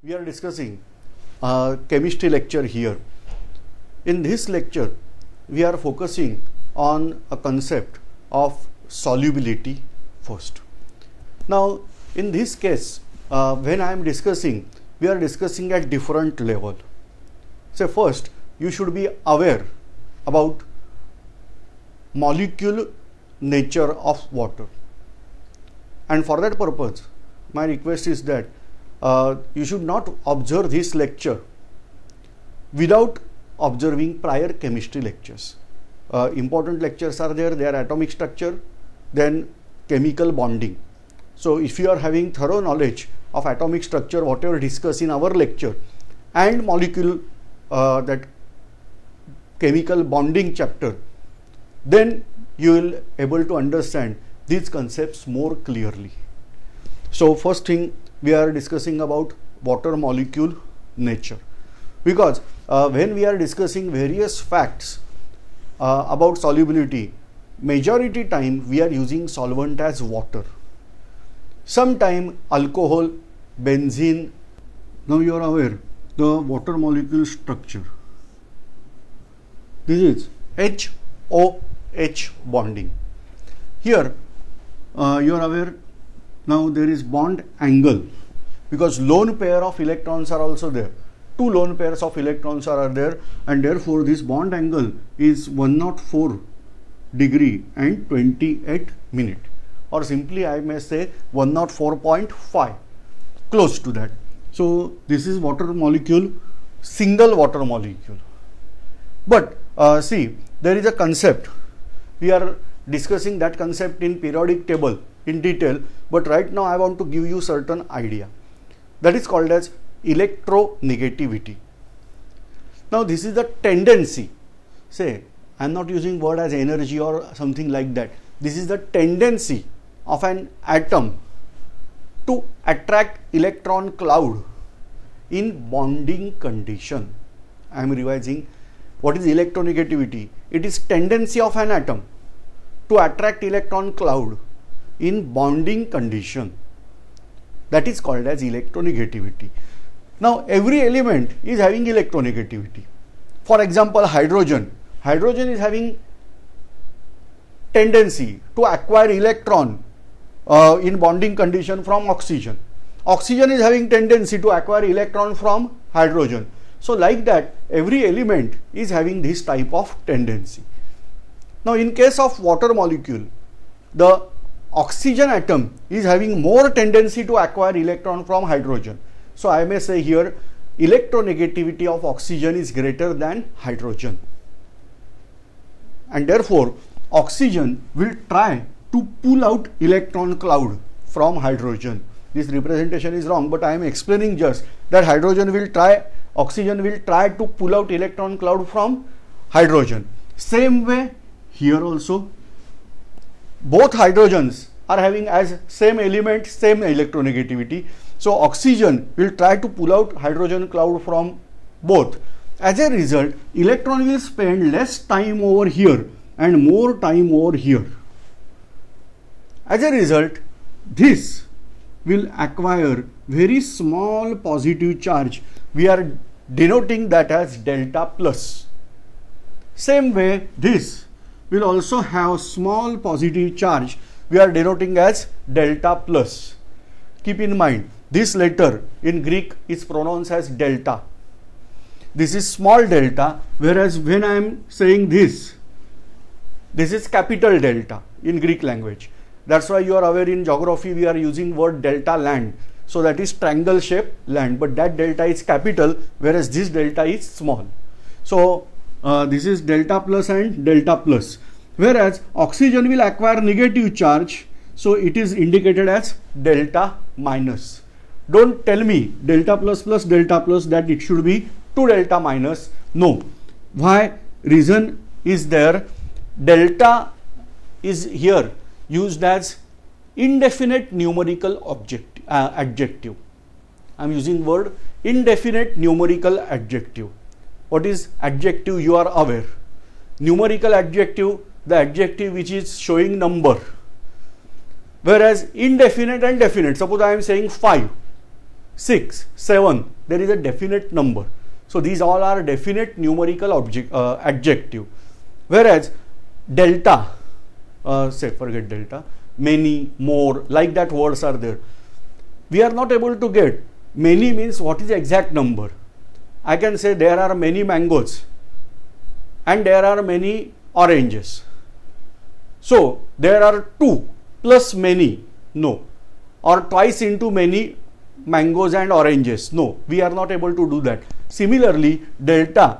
we are discussing a chemistry lecture here. In this lecture, we are focusing on a concept of solubility first. Now, in this case, when I am discussing, we are discussing at different level. So first, you should be aware about molecule nature of water, and for that purpose, my request is that you should not observe this lecture without observing prior chemistry lectures. Important lectures are there. They are atomic structure, then chemical bonding. So if you are having thorough knowledge of atomic structure, whatever discussed in our lecture, and molecule, that chemical bonding chapter, then you will able to understand these concepts more clearly. So first thing, we are discussing about water molecule nature, because when we are discussing various facts about solubility, majority time we are using solvent as water, sometime alcohol, benzene. Now you are aware the water molecule structure. This is H-OH bonding. Here you are aware, now there is bond angle, because lone pair of electrons are also there. Two lone pairs of electrons are there, and therefore this bond angle is 104 degree and 28 minute, or simply I may say 104.5, close to that. So this is water molecule, single water molecule. But see, there is a concept. We are discussing that concept in periodic table in detail, but right now I want to give you certain idea. That is called as electronegativity. Now this is the tendency. Say, I am not using word as energy or something like that. This is the tendency of an atom to attract electron cloud in bonding condition. I am revising. What is electronegativity? It is tendency of an atom to attract electron cloud in bonding condition. That is called as electronegativity. Now every element is having electronegativity. For example, hydrogen. Hydrogen is having tendency to acquire electron in bonding condition from oxygen. Oxygen is having tendency to acquire electron from hydrogen. So like that, every element is having this type of tendency. Now in case of water molecule, the oxygen atom is having more tendency to acquire electron from hydrogen. So I may say here, electronegativity of oxygen is greater than hydrogen, and therefore oxygen will try to pull out electron cloud from hydrogen. This representation is wrong, but I am explaining just that oxygen will try to pull out electron cloud from hydrogen. Same way here also, both hydrogens are having as same element, same electronegativity. So oxygen will try to pull out hydrogen cloud from both. As a result, electron will spend less time over here and more time over here. As a result, this will acquire very small positive charge. We are denoting that as delta plus. Same way, this will also have small positive charge. We are denoting as delta plus. Keep in mind, this letter in Greek is pronounced as delta. This is small delta, whereas when I am saying this is capital delta in Greek language. That's why you are aware in geography we are using word delta land. So that is triangle shape land, but that delta is capital, whereas this delta is small. So this is delta plus and delta plus, whereas oxygen will acquire negative charge, so it is indicated as delta minus. Don't tell me delta plus plus delta plus that it should be 2 delta minus. No. Why? Reason is there. Delta is here used as indefinite numerical adjective. I am using word indefinite numerical adjective. What is adjective? You are aware. Numerical adjective, the adjective which is showing number. Whereas indefinite and definite, suppose I am saying 5. 6, 7, there is a definite number. So these all are definite numerical adjective. Whereas delta, say forget delta, many, more, like that words are there. We are not able to get. Many means what is the exact number. I can say there are many mangoes and there are many oranges. So there are 2 plus many, no, or twice into many mangoes and oranges, no, we are not able to do that. Similarly, delta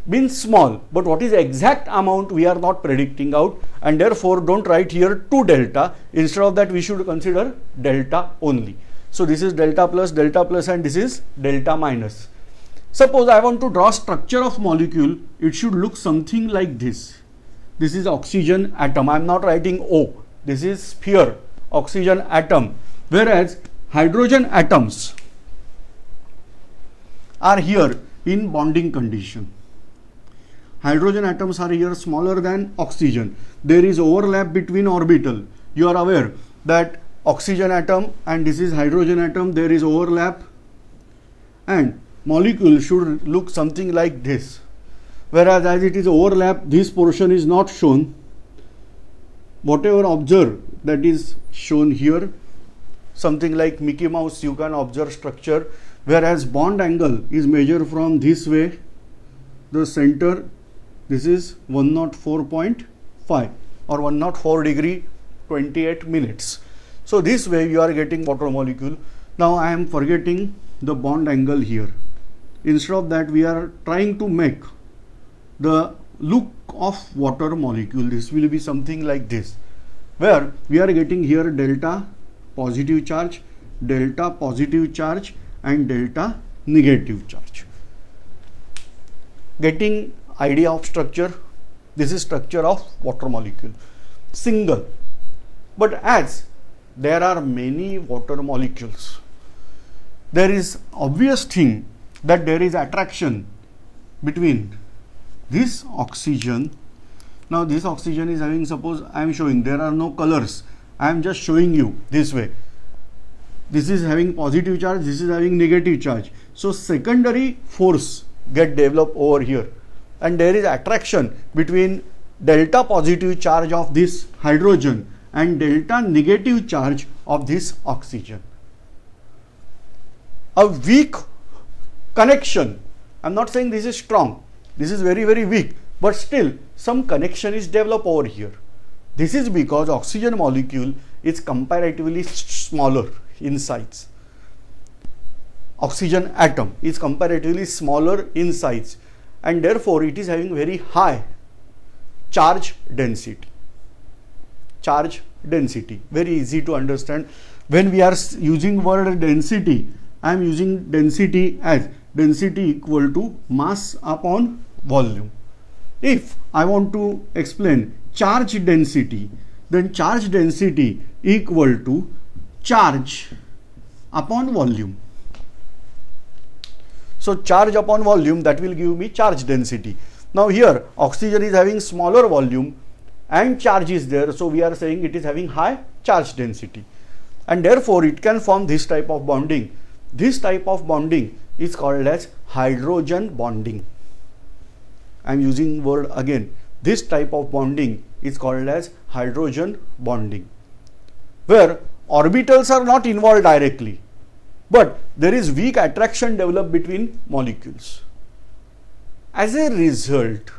means small, but what is the exact amount we are not predicting out, and therefore don't write here 2 delta. Instead of that we should consider delta only. So this is delta plus, and this is delta minus. Suppose I want to draw structure of molecule, it should look something like this. This is oxygen atom. I am not writing O. This is sphere, oxygen atom. Whereas hydrogen atoms are here in bonding condition. Hydrogen atoms are here smaller than oxygen. There is overlap between orbital. You are aware that oxygen atom and this is hydrogen atom, there is overlap, and molecule should look something like this. Whereas as it is overlap, this portion is not shown. Whatever observe, that is shown here. Something like Mickey Mouse, you can observe structure. Whereas bond angle is measured from this way. The center, this is 104.5 or 104 degree 28 minutes. So this way you are getting water molecule. Now I am forgetting the bond angle here. Instead of that, we are trying to make the look of water molecule. This will be something like this, where we are getting here delta positive charge, delta positive charge and delta negative charge. Getting idea of structure? This is structure of water molecule, single. But as there are many water molecules, there is obvious thing that there is attraction between this oxygen. Now this oxygen is having, suppose I am showing, there are no colors, I am just showing you this way. This is having positive charge, this is having negative charge. So secondary force get developed over here, and there is attraction between delta positive charge of this hydrogen and delta negative charge of this oxygen. A weak connection, I am not saying this is strong, this is very weak, but still some connection is developed over here. This is because oxygen molecule is comparatively smaller in size. Oxygen atom is comparatively smaller in size, and therefore it is having very high charge density. Charge density, very easy to understand. When we are using word density, I am using density as density equal to mass upon volume. If I want to explain charge density, then charge density equal to charge upon volume. So charge upon volume, that will give me charge density. Now here oxygen is having smaller volume and charge is there, so we are saying it is having high charge density, and therefore it can form this type of bonding. This type of bonding is called as hydrogen bonding. I am using word again. This type of bonding is called as hydrogen bonding, where orbitals are not involved directly, but there is weak attraction developed between molecules. As a result,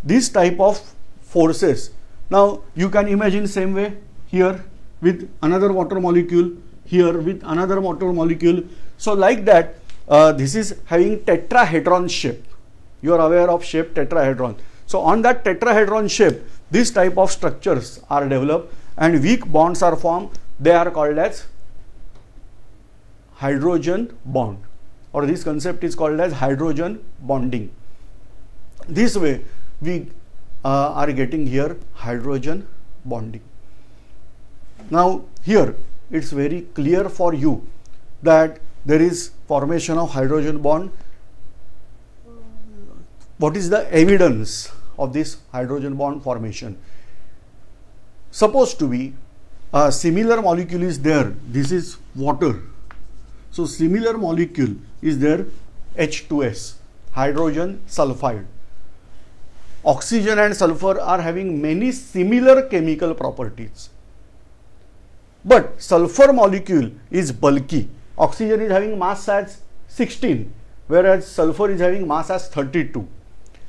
this type of forces, now you can imagine same way here with another water molecule, here with another water molecule. So like that, this is having tetrahedron shape. You are aware of shape tetrahedron. So on that tetrahedron shape, this type of structures are developed and weak bonds are formed. They are called as hydrogen bond, or this concept is called as hydrogen bonding. This way we are getting here hydrogen bonding. Now here it's very clear for you that there is formation of hydrogen bond. What is the evidence of this hydrogen bond formation? Supposed to be a similar molecule is there. This is water. So similar molecule is there, H2S, hydrogen sulfide. Oxygen and sulfur are having many similar chemical properties. But sulfur molecule is bulky. Oxygen is having mass as 16, whereas sulfur is having mass as 32.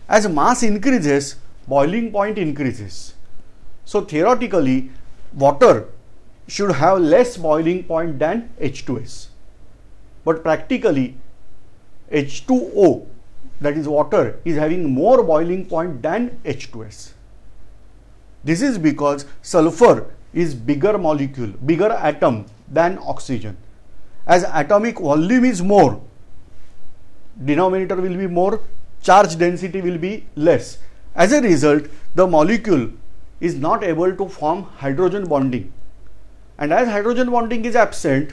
As mass increases, boiling point increases. So theoretically, water should have less boiling point than H2S. But practically, H2O, that is water, is having more boiling point than H2S. This is because sulfur is bigger molecule, bigger atom than oxygen. As atomic volume is more, denominator will be more, charge density will be less. As a result, the molecule is not able to form hydrogen bonding. And as hydrogen bonding is absent,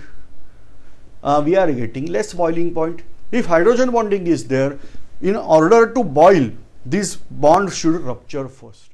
we are getting less boiling point. If hydrogen bonding is there, in order to boil, this bond should rupture first.